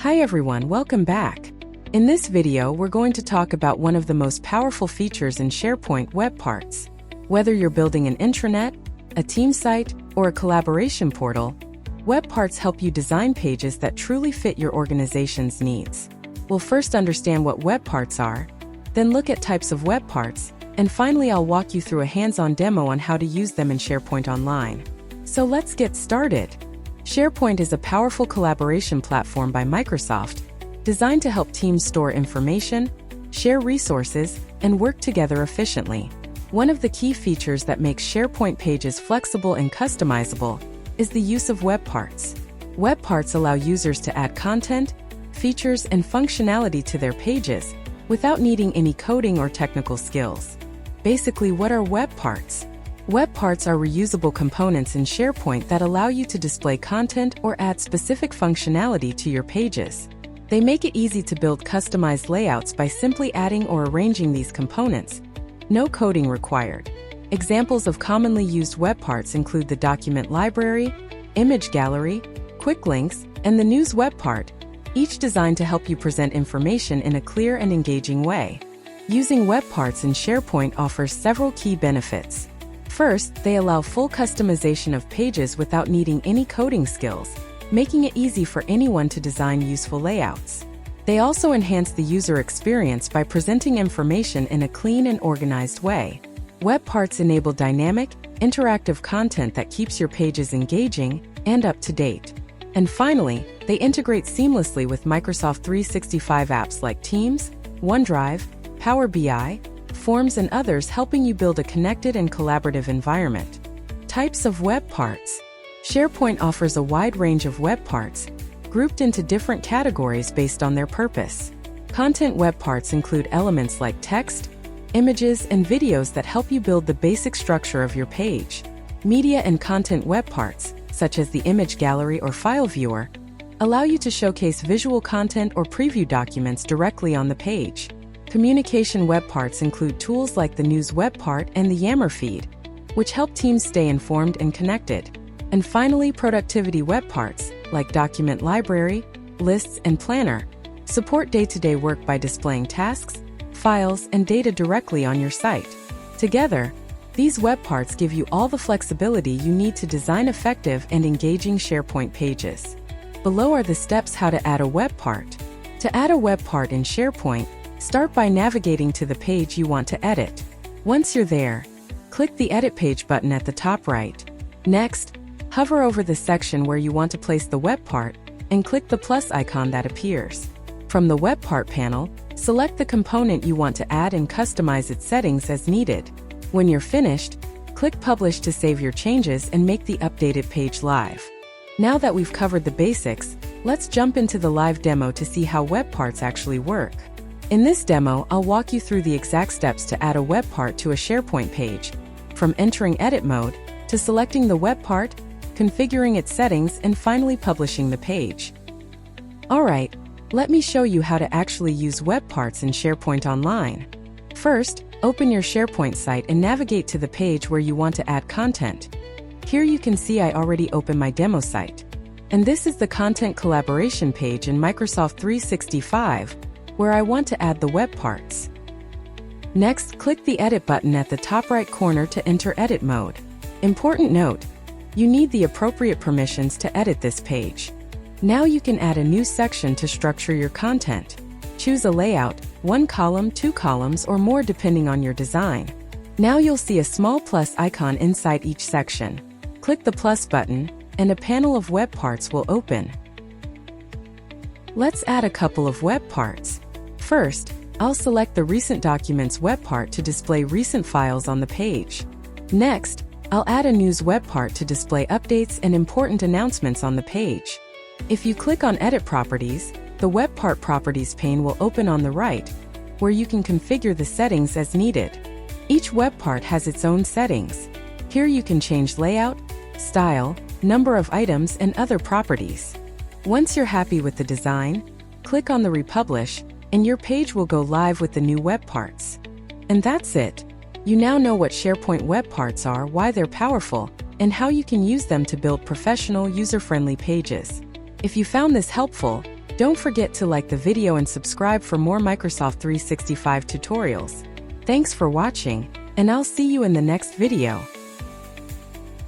Hi everyone, welcome back. In this video, we're going to talk about one of the most powerful features in SharePoint web parts. Whether you're building an intranet, a team site, or a collaboration portal, web parts help you design pages that truly fit your organization's needs. We'll first understand what web parts are, then look at types of web parts, and finally I'll walk you through a hands-on demo on how to use them in SharePoint Online. So let's get started. SharePoint is a powerful collaboration platform by Microsoft, designed to help teams store information, share resources, and work together efficiently. One of the key features that makes SharePoint pages flexible and customizable is the use of web parts. Web parts allow users to add content, features, and functionality to their pages without needing any coding or technical skills. Basically, what are web parts? Web parts are reusable components in SharePoint that allow you to display content or add specific functionality to your pages. They make it easy to build customized layouts by simply adding or arranging these components. No coding required. Examples of commonly used web parts include the document library, image gallery, quick links, and the news web part, each designed to help you present information in a clear and engaging way. Using web parts in SharePoint offers several key benefits. First, they allow full customization of pages without needing any coding skills, making it easy for anyone to design useful layouts. They also enhance the user experience by presenting information in a clean and organized way. Web parts enable dynamic, interactive content that keeps your pages engaging and up to date. And finally, they integrate seamlessly with Microsoft 365 apps like Teams, OneDrive, Power BI, Forms, and others, helping you build a connected and collaborative environment. Types of web parts. SharePoint offers a wide range of web parts, grouped into different categories based on their purpose. Content web parts include elements like text, images, and videos that help you build the basic structure of your page. Media and content web parts, such as the image gallery or file viewer, allow you to showcase visual content or preview documents directly on the page. Communication web parts include tools like the news web part and the Yammer feed, which help teams stay informed and connected. And finally, productivity web parts, like document library, lists, and planner, support day-to-day work by displaying tasks, files, and data directly on your site. Together, these web parts give you all the flexibility you need to design effective and engaging SharePoint pages. Below are the steps how to add a web part. To add a web part in SharePoint, start by navigating to the page you want to edit. Once you're there, click the Edit Page button at the top right. Next, hover over the section where you want to place the web part and click the plus icon that appears. From the web part panel, select the component you want to add and customize its settings as needed. When you're finished, click Publish to save your changes and make the updated page live. Now that we've covered the basics, let's jump into the live demo to see how web parts actually work. In this demo, I'll walk you through the exact steps to add a web part to a SharePoint page, from entering edit mode, to selecting the web part, configuring its settings, and finally publishing the page. Alright, let me show you how to actually use web parts in SharePoint Online. First, open your SharePoint site and navigate to the page where you want to add content. Here you can see I already opened my demo site. And this is the content collaboration page in Microsoft 365, where I want to add the web parts. Next, click the Edit button at the top right corner to enter edit mode. Important note, you need the appropriate permissions to edit this page. Now you can add a new section to structure your content. Choose a layout, 1 column, 2 columns, or more depending on your design. Now you'll see a small plus icon inside each section. Click the plus button, and a panel of web parts will open. Let's add a couple of web parts. First, I'll select the Recent Documents web part to display recent files on the page. Next, I'll add a News web part to display updates and important announcements on the page. If you click on Edit Properties, the Web Part Properties pane will open on the right, where you can configure the settings as needed. Each web part has its own settings. Here you can change layout, style, number of items, and other properties. Once you're happy with the design, click on the Republish, and your page will go live with the new web parts. And that's it. You now know what SharePoint web parts are, why they're powerful, and how you can use them to build professional, user-friendly pages. If you found this helpful, Don't forget to like the video and subscribe for more Microsoft 365 tutorials. Thanks for watching, and I'll see you in the next video.